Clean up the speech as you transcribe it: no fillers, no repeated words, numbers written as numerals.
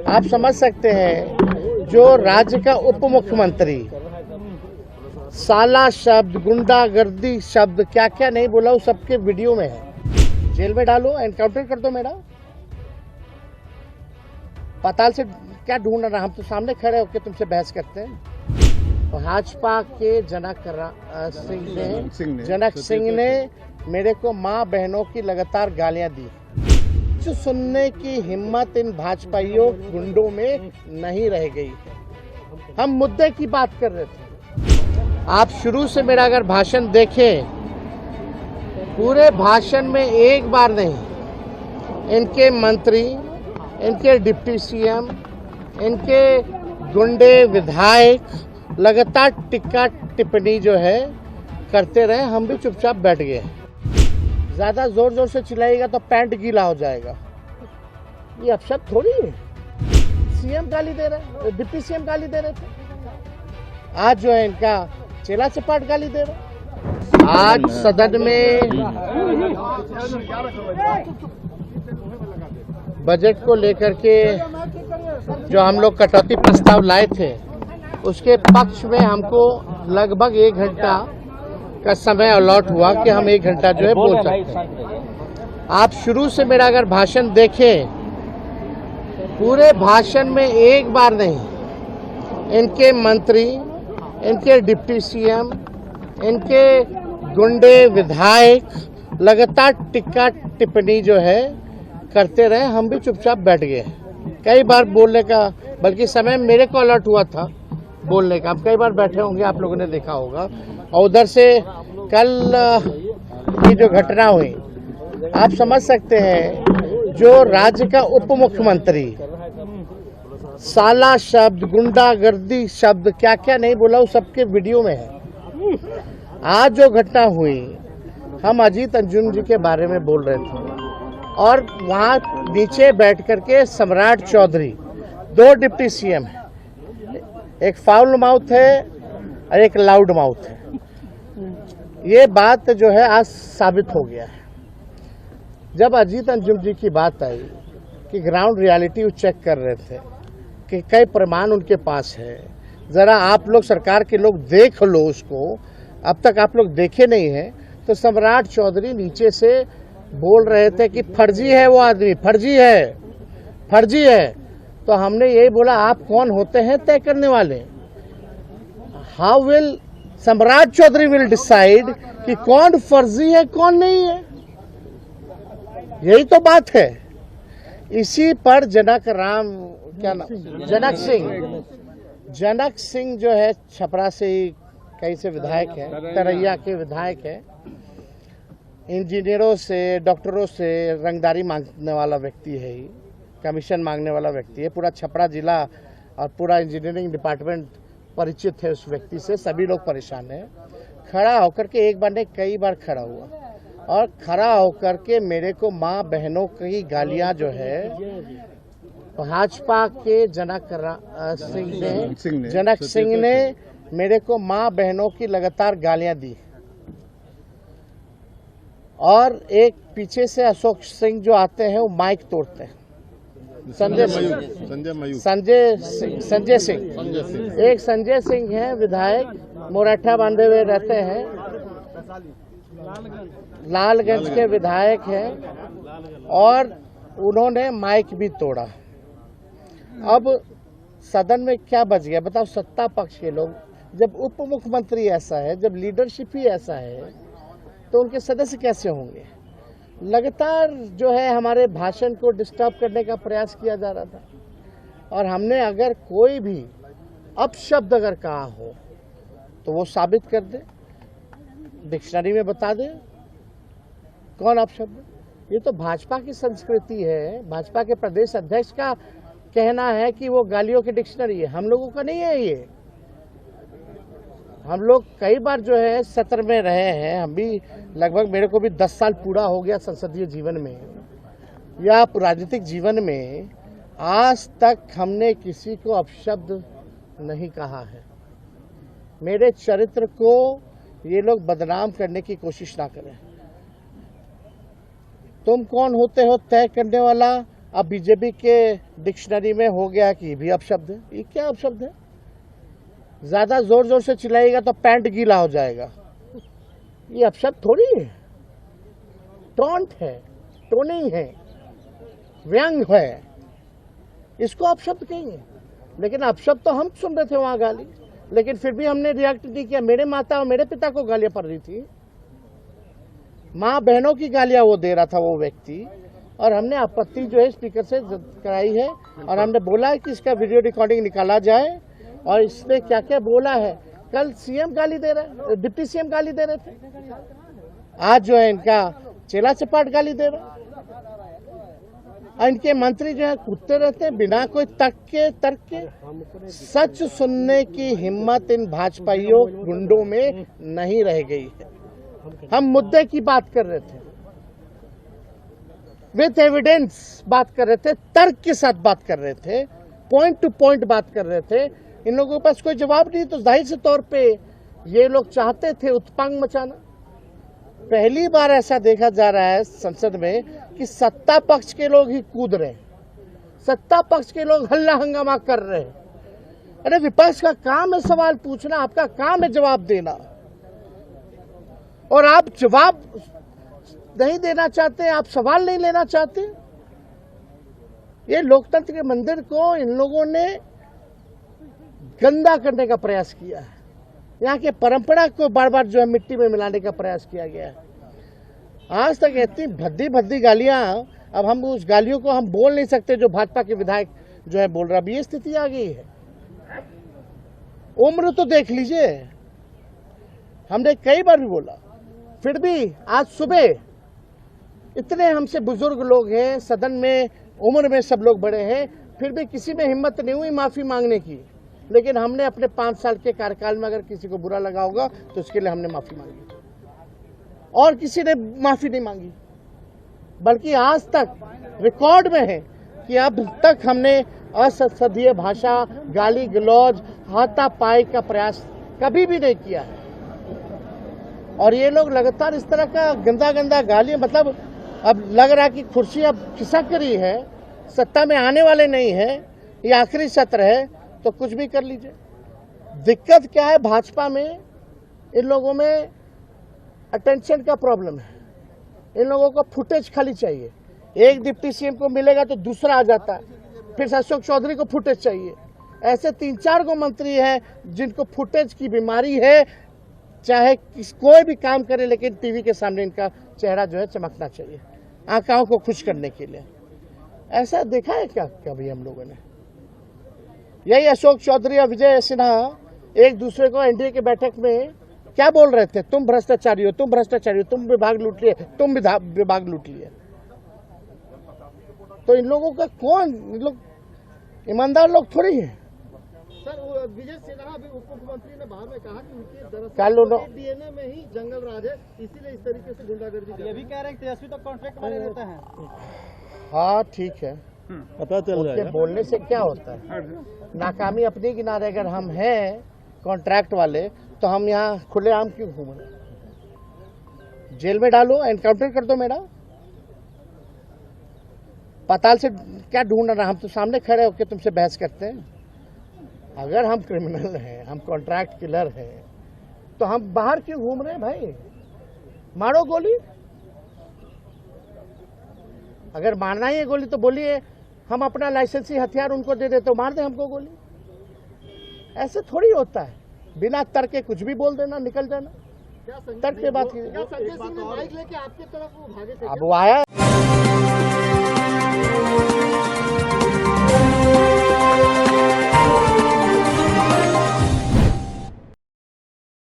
आप समझ सकते हैं जो राज्य का उप मुख्यमंत्री साला शब्द, गुंडागर्दी शब्द क्या क्या नहीं बोला, वो सबके वीडियो में है। जेल में डालो, एनकाउंटर कर दो मेरा। पाताल से क्या ढूंढ रहा, हम तो सामने खड़े होकर तुमसे बहस करते हैं। भाजपा के जनक सिंह ने मेरे को माँ बहनों की लगातार गालियां दी। जो सुनने की हिम्मत इन भाजपाइयों गुंडों में नहीं रह गई। हम मुद्दे की बात कर रहे थे। आप शुरू से मेरा अगर भाषण देखें, पूरे भाषण में एक बार नहीं इनके मंत्री, इनके डिप्टी सीएम, इनके गुंडे विधायक लगातार टिक्का टिप्पणी जो है करते रहे। हम भी चुपचाप बैठ गए। ज्यादा जोर जोर से चिल्लाएगा तो पैंट गीला हो जाएगा। ये अपशब्द थोड़ी है। सीएम गाली दे रहे, डिप्टी सीएम गाली दे रहे थे, आज जो है इनका चेला चपाट गाली दे रहे। आज सदन में बजट को लेकर के जो हम लोग कटौती प्रस्ताव लाए थे, उसके पक्ष में हमको लगभग 1 घंटा का समय अलॉट हुआ कि हम 1 घंटा जो है बोल सकते हैं। आप शुरू से मेरा अगर भाषण देखें, पूरे भाषण में एक बार नहीं इनके मंत्री, इनके डिप्टी सीएम, इनके गुंडे विधायक लगातार टिक्का टिप्पणी जो है करते रहे। हम भी चुपचाप बैठ गए। कई बार बोलने का, बल्कि समय मेरे को अलर्ट हुआ था बोलने का। आप कई बार बैठे होंगे, आप लोगों ने देखा होगा। और उधर से कल की जो घटना हुई, आप समझ सकते हैं जो राज्य का उप मुख्यमंत्री साला शब्द, गुंडागर्दी शब्द क्या क्या नहीं बोला, वो सबके वीडियो में है। आज जो घटना हुई, हम अजीत अंजुम जी के बारे में बोल रहे थे और वहाँ नीचे बैठ करके सम्राट चौधरी, 2 डिप्टी सीएम है, एक फाउल माउथ है और एक लाउड माउथ है। ये बात जो है आज साबित हो गया है। जब अजीत अंजुम जी की बात आई कि ग्राउंड रियलिटी वो चेक कर रहे थे कि कई प्रमाण उनके पास है, ज़रा आप लोग सरकार के लोग देख लो उसको, अब तक आप लोग देखे नहीं हैं। तो सम्राट चौधरी नीचे से बोल रहे थे कि फर्जी है वो आदमी, फर्जी है, फर्जी है। तो हमने यही बोला, आप कौन होते हैं तय करने वाले? हाउ विल सम्राट चौधरी विल डिसाइड कि कौन फर्जी है कौन नहीं है? यही तो बात है। इसी पर जनक सिंह जो है, छपरा से ही कहीं से विधायक है, तरैया के विधायक है। इंजीनियरों से, डॉक्टरों से रंगदारी मांगने वाला व्यक्ति है, कमीशन मांगने वाला व्यक्ति है। पूरा छपरा जिला और पूरा इंजीनियरिंग डिपार्टमेंट परिचित है उस व्यक्ति से। सभी लोग परेशान हैं। खड़ा होकर के एक बार नहीं कई बार खड़ा हुआ और खड़ा होकर के मेरे को माँ बहनों की गालियां जो है भाजपा के जनक सिंह ने मेरे को माँ बहनों की लगातार गालियां दी। और एक पीछे से अशोक सिंह जो आते हैं वो माइक तोड़ते हैं। संजय सिंह, एक संजय सिंह है विधायक, मोरठा बांधे हुए रहते हैं, लालगंज के विधायक हैं, और उन्होंने माइक भी तोड़ा। अब सदन में क्या बच गया बताओ? सत्ता पक्ष के लोग, जब उप मुख्यमंत्री ऐसा है, जब लीडरशिप ही ऐसा है, तो उनके सदस्य कैसे होंगे? लगातार जो है हमारे भाषण को डिस्टर्ब करने का प्रयास किया जा रहा था। और हमने अगर कोई भी अपशब्द अगर कहा हो तो वो साबित कर दे, डिक्शनरी में बता दे कौन अपशब्द। ये तो भाजपा की संस्कृति है। भाजपा के प्रदेश अध्यक्ष का कहना है कि वो गालियों की डिक्शनरी है, हम लोगों का नहीं है ये। हम लोग कई बार जो है सत्र में रहे हैं, हम भी लगभग, मेरे को भी 10 साल पूरा हो गया संसदीय जीवन में या राजनीतिक जीवन में। आज तक हमने किसी को अपशब्द नहीं कहा है। मेरे चरित्र को ये लोग बदनाम करने की कोशिश ना करें। तुम कौन होते हो तय करने वाला? अब बीजेपी के डिक्शनरी में हो गया कि ये भी अपशब्द है। ये क्या अपशब्द है? ज्यादा जोर जोर से चिल्लाएगा तो पैंट गीला हो जाएगा। ये अपशब्द थोड़ी है, टॉन्ट है, टोनिंग है, व्यंग है, इसको अपशब्द कहेंगे। लेकिन अपशब्द तो हम सुन रहे थे वहां गाली, लेकिन फिर भी हमने रिएक्ट नहीं किया। मेरे माता और मेरे पिता को गालियां पड़ रही थी, माँ बहनों की गालियां वो दे रहा था वो व्यक्ति, और हमने आपत्ति जो है स्पीकर से कराई है और हमने बोला है कि इसका वीडियो रिकॉर्डिंग निकाला जाए और इसने क्या क्या बोला है। कल सीएम गाली दे रहे, डिप्टी सीएम गाली दे रहे थे, आज जो है इनका चेला चपाट गाली दे रहे, और इनके मंत्री जो है कूदते रहते हैं बिना कोई तर्क के। सच सुनने की हिम्मत इन भाजपाइयों गुंडों में नहीं रह गई है। हम मुद्दे की बात कर रहे थे, विथ एविडेंस बात कर रहे थे, तर्क के साथ बात कर रहे थे, पॉइंट टू पॉइंट बात कर रहे थे। इन लोगों के पास कोई जवाब नहीं, तो जाहिर से तौर पे ये लोग चाहते थे उत्पांग मचाना। पहली बार ऐसा देखा जा रहा है संसद में कि सत्ता पक्ष के लोग ही कूद रहे हैं, सत्ता पक्ष के लोग हल्ला हंगामा कर रहे हैं। अरे विपक्ष का काम है सवाल पूछना, आपका काम है जवाब देना, और आप जवाब नहीं देना चाहते, आप सवाल नहीं लेना चाहते। ये लोकतंत्र के मंदिर को इन लोगों ने गंदा करने का प्रयास किया है। यहाँ के परंपरा को बार बार जो है मिट्टी में मिलाने का प्रयास किया गया है। आज तक इतनी भद्दी भद्दी गालियां, अब हम उस गालियों को हम बोल नहीं सकते जो भाजपा के विधायक जो है बोल रहा। अब ये स्थिति आ गई है। उम्र तो देख लीजिए, हमने कई बार भी बोला, फिर भी आज सुबह इतने हमसे बुजुर्ग लोग हैं सदन में, उम्र में सब लोग बड़े हैं, फिर भी किसी में हिम्मत नहीं हुई माफी मांगने की। लेकिन हमने अपने 5 साल के कार्यकाल में अगर किसी को बुरा लगा होगा तो उसके लिए हमने माफी मांगी, और किसी ने माफी नहीं मांगी। बल्कि आज तक रिकॉर्ड में है कि अब तक हमने असंसदीय भाषा, गाली गलौज, हाथापाई का प्रयास कभी भी नहीं किया है। और ये लोग लगातार इस तरह का गंदा गंदा गालियां, मतलब अब लग रहा कि कुर्सी अब खिसक रही है, सत्ता में आने वाले नहीं है, ये आखिरी सत्र है तो कुछ भी कर लीजिए। दिक्कत क्या है भाजपा में, इन लोगों में अटेंशन का प्रॉब्लम है। इन लोगों को फुटेज खाली चाहिए। एक डिप्टी सीएम को मिलेगा तो दूसरा आ जाता है, फिर अशोक चौधरी को फुटेज चाहिए। ऐसे 3-4 गो मंत्री हैं जिनको फुटेज की बीमारी है, चाहे कोई भी काम करे लेकिन टीवी के सामने इनका चेहरा जो है चमकना चाहिए, आंखों को खुश करने के लिए। ऐसा देखा है क्या कभी हम लोगों ने? यही अशोक चौधरी और विजय सिन्हा एक दूसरे को एनडीए के बैठक में क्या बोल रहे थे? तुम भ्रष्टाचारी हो, तुम भ्रष्टाचारी हो, तुम विभाग लूट लिए, तुम विभाग लूट लिए। तो इन लोगों का कौन, इन लोग ईमानदार लोग थोड़ी है। सर, विजय सिन्हा अभी उप मुख्यमंत्री ने बाद में कहा कि उनके कल दरअसल डीएनए में ही जंगल राज है, इसीलिए इस तरीके से गुंडागर्दी कर रहे हैं। ये भी कह रहे हैं तेजस्वी तो कॉन्ट्रैक्ट वाले रहते हैं। हाँ ठीक है, पता चल उनके बोलने से क्या होता है? नाकामी अपने किनारे अगर हम हैं कॉन्ट्रैक्ट वाले, तो हम यहाँ खुलेआम क्यों घूम रहे? जेल में डालो, एनकाउंटर कर दो मेरा। पाताल से क्या ढूंढ रहा? हम तो सामने खड़े होकर तुमसे बहस करते हैं। अगर हम क्रिमिनल हैं, हम कॉन्ट्रैक्ट किलर हैं, तो हम बाहर क्यों घूम रहे हैं भाई? मारो गोली। अगर मारना ही है गोली तो बोलिए, हम अपना लाइसेंसी हथियार उनको दे दे तो मार दे हमको गोली। ऐसे थोड़ी होता है, बिना तर्क के कुछ भी बोल देना, निकल जाना। तर्क पे बात कीजिए। क्या संजय सिंह ने बाइक लेके आपकी तरफ वो भागे थे? अब वो आया